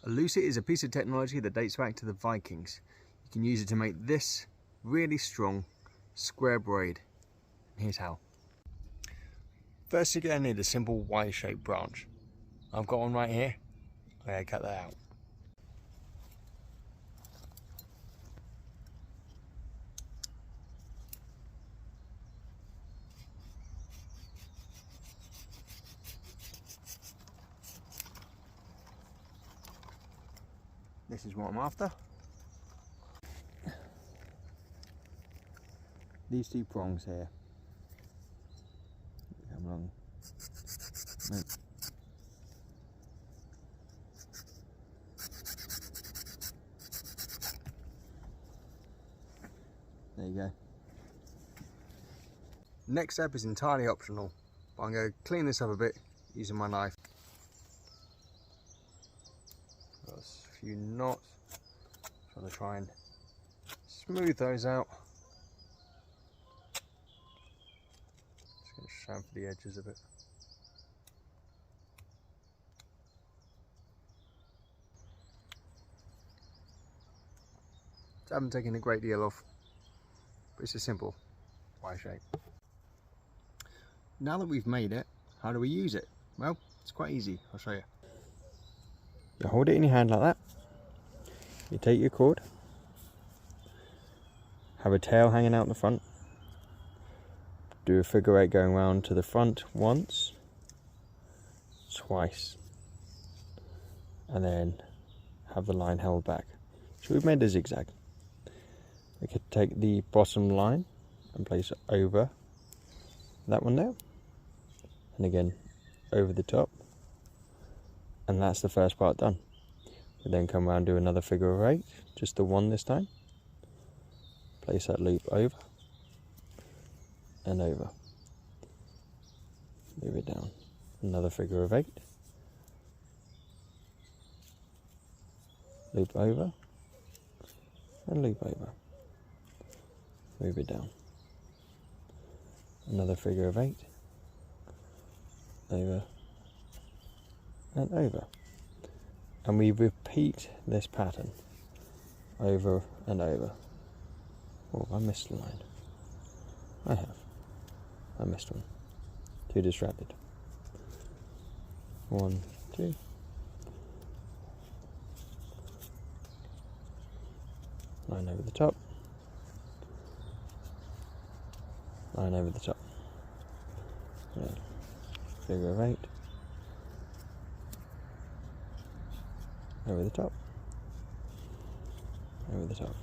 A Lucet is a piece of technology that dates back to the Vikings. You can use it to make this really strong square braid. Here's how. First, you're going to need a simple Y-shaped branch. I've got one right here. I'm going to cut that out. This is what I'm after. These two prongs here. Come along. No. There you go. Next step is entirely optional, but I'm going to clean this up a bit using my knife. Got a few knots. Trying to try and smooth those out. Just going to chamfer the edges a bit. I haven't taken a great deal off, but it's a simple Y shape. Now that we've made it, how do we use it? Well, it's quite easy. I'll show you. You hold it in your hand like that. You take your cord, have a tail hanging out the front, do a figure eight going round to the front once, twice, and then have the line held back. So we've made a zigzag. We could take the bottom line and place it over that one there, and again over the top, and that's the first part done. We then come around and do another figure of eight, just the one this time. Place that loop over and over. Move it down. Another figure of eight. Loop over and loop over. Move it down. Another figure of eight. Over and over. And we repeat this pattern over and over. Oh, I missed a line. I have. I missed one. Too distracted. 1, 2. Line over the top. Line over the top. Yeah. Figure of eight. Over the top, over the top.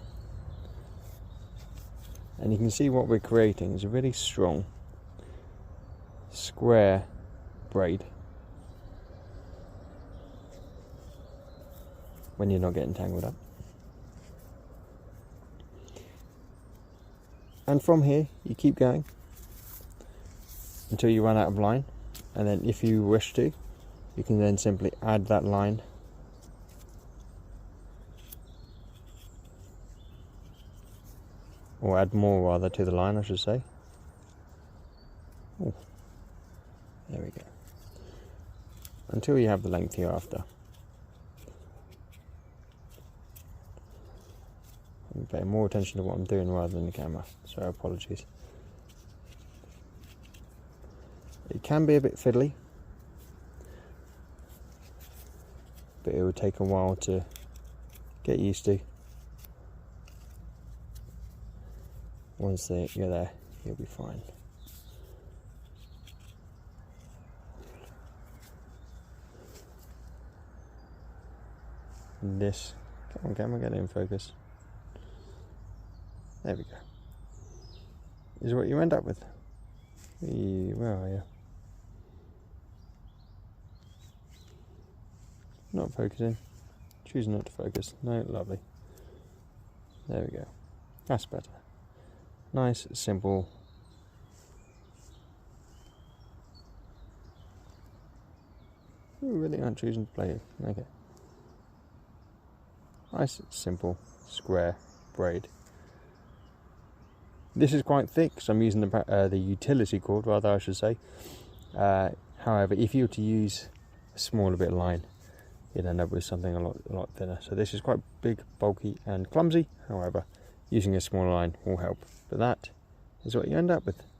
And you can see what we're creating is a really strong square braid when you're not getting tangled up. And from here you keep going until you run out of line, and then if you wish to, you can then simply add that line or add more rather to the line, I should say. Ooh. There we go. Until you have the length you're after. I'm paying more attention to what I'm doing rather than the camera, so apologies. It can be a bit fiddly, but it will take a while to get used to. Once you're there, you'll be fine. And this, come on camera, get in focus. There we go. Is what you end up with. Where are you? Not focusing. Choosing not to focus. No, lovely. There we go. That's better. Nice, simple. You really aren't choosing to play it. Okay. Nice, simple, square braid. This is quite thick, so I'm using the utility cord, rather I should say. However, if you were to use a smaller bit of line, you'd end up with something a lot thinner. So this is quite big, bulky and clumsy. However, using a smaller line will help. But that is what you end up with.